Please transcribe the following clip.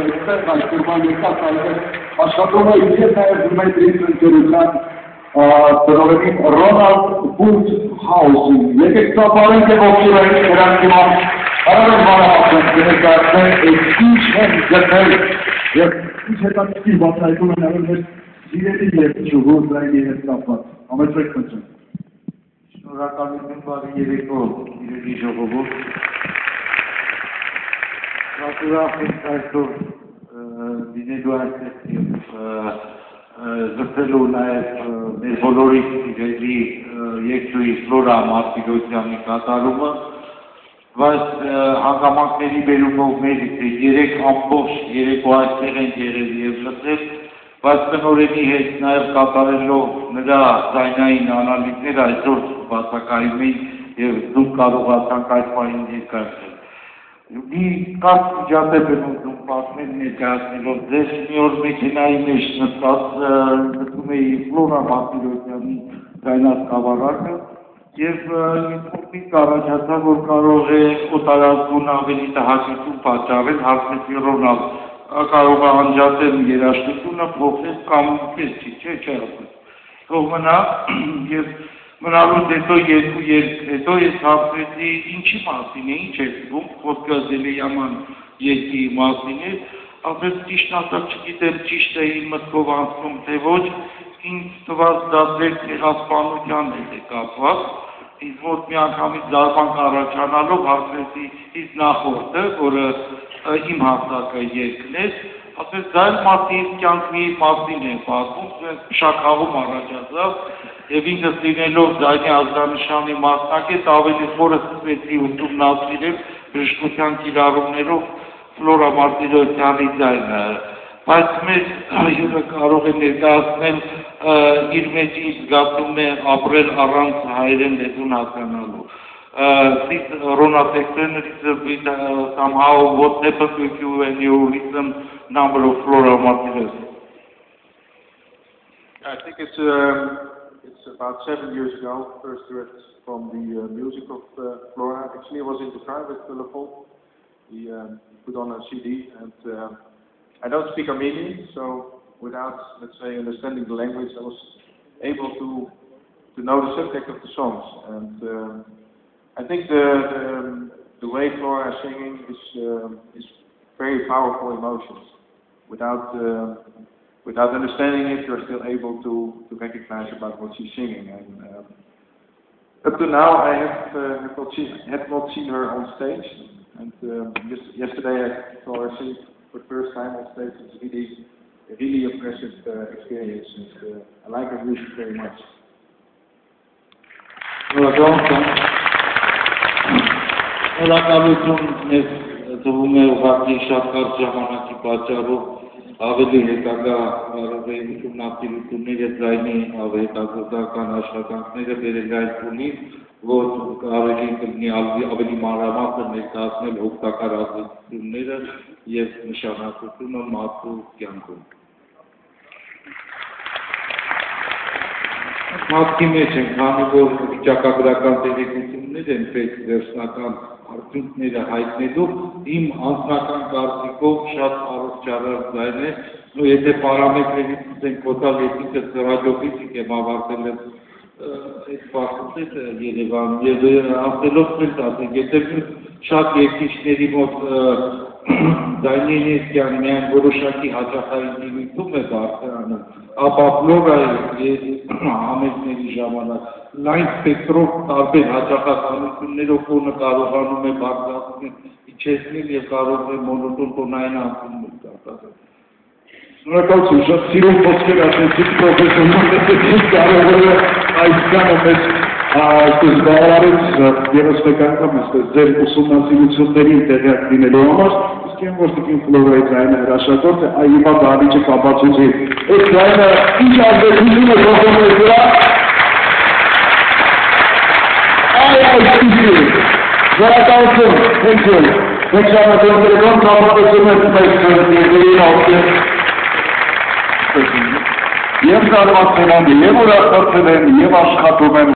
այստեղ այսօրվա երկար տարիներ աշխատում է իհետ նաև Դմիտրի ընկերության տնօրենի Ռոնալդ Բուրդհաուսին։ Եկեք ծափարենք եւ ողջունենք նրանք հիմա հարավեն մանրամասն ներկայացնել ինչ են գտել եւ ինչ հետաքրքիր բացահայտում են արել մեր սիրելի երգիչը, որ ձայնի հետ կապված։ Համեցեք խնդրեմ։ Շնորհակալություն, բարի երեկո, սիրելի ժողովուրդ։ Շատ ուրախ ենք այսօր լինելու այստեղ եւ զրկելու նաև մեր բոլորի սիրելի երգչուհի Ֆլորա Մարտիրոսյանի կատարումը, բայց հանգամանքների բերումով մեր 3 ամբողջ երեկո այստեղ են եղել եւ լսել, բայց տնօրենի հետ նաև կատարելով նրա ձայնային անալիզները այսօր բացակայում էին եւ դուք կարողացաք այդ բանին ներկայացնել։ Մի կարճ միջադեպ եմ ուզում պատմել ներկայացնելով ձեզ մի օր մեքենայի մեջ նստած լսում էի Ֆլորա Մարտիրոսյանի ձայնած կավառակը եւ ինքնուրույն առաջացավ, որ կարող է օտարազգուն ավելի տհաճություն պատճառել, հարցրեցի Ռոնալդ, կարող է անջատել երաժշտությունը, փոխել կամ քեզ չէ, թող մնա եւ մնալուց հետո երկու երգ հետո ես հարցրեցի ինչի մասին է, ինչ է զգում, խոսքը Զելիաման երկի մասին է, ասեց ճիշտ ասած չգիտեմ ճիշտ է իմ մտքով անցնում թե ոչ, ինձ թվաց դա ձեր ցեղասպանության հետ է կապված, ինձ մոտ մի անգամից զարմանք առաջանալով հարցրեցի իսկ նախորդը, որը իմ հաստակը երկն է, ասեց դա մարդի կյանքի մասին է պատմում, շաքաղում առաջացավ եւ ինքս լինելով ձայնի ազգանշանի մասնակից ավելի խորը սկսեցի ուսումնասիրել բժշկության կիրառումներով Ֆլորա Մարտիրոսյանի ձայնը, բայց մեզ յուրը կարող է ներկայացնել իր մեջ իր զգացումն է ապրել առանց հայերեն լեզուն հասկանալու։ Please, Ronald, explain a little bit somehow what happened with you when you listen number of Flora Martinez. I think it's about 7 years ago. First heard from the music of Flora. Actually, it was in the private telephone. He put on a CD, and I don't speak Armenian, so without, let's say, understanding the language, I was able to know the subject of the songs. And I think the way Flora is singing is very powerful emotions. Without understanding it, you're still able to recognize about what she's singing. And up to now, I have not seen her on stage. And yesterday, I saw her sing for the first time on stage. It's a really impressive experience. And I like her music very much. Շնորհակալություն ես թվում է ուղղակի շատ կարճ ժամանակի պատճառով ավելի հետագա ուսումնասիրությունները ձայնի հետազոտական աշխատանքները բերել այս բունին, որ կարելի կլինի ավելի մանրամասն ներկայացնել օգտակար ազդեցությունները եւ նշանակությունը մարդու կյանքում։ Մարդի մեջ են, քանի որ վիճակագրական տեղեկություններ են պետք վերջնական արդյունքները հայտնելու, իմ անձնական կարծիքով շատ առողջարար ձայն է, եթե պարամետրերից ենք կոչալ, ես ռադիոֆիզիկ եմ ավարտել այդ ֆակուլտետը Երևանում եւ ասելով ցույց ասենք, եթե շատ երկիչների մոտ ձայնի էներգիան միայն որոշակի հաճախային դիմություն է բարձրանում, ապա Ֆլորայի համերգների ժամանակ լայն սպեկտրով տարբեր հաճախականություններով ֆոնը կարողանում է բարձրացնել, իջեցնել եւ կարող է մոնոտոն տոնային անկումներ կատարել։ Շնորհակալություն, շատ սիրուն խոսքեր ասեցիք, պրոֆեսոր, կարող է այսքանը մեզ զբաղարարեց երեսպեկ անգամ ձեր ուսումնասիրությունների տեղյակ լինելու համար, իսկ եմ որ տիկին Ֆլորայի ձայնը հրաշագործ է, հիմա դահլիճը կապացուցի։ Այս ձայնը ինչ ազդեցություն է թողնում է դրա։ Այսպիսի, շնորհակալություն, thank you։ Մենք ժամանակներում կապացուցում ենք մեզ երկրին ովքեր Եվ զարմացել են, և ուրախացել են, և աշխատում են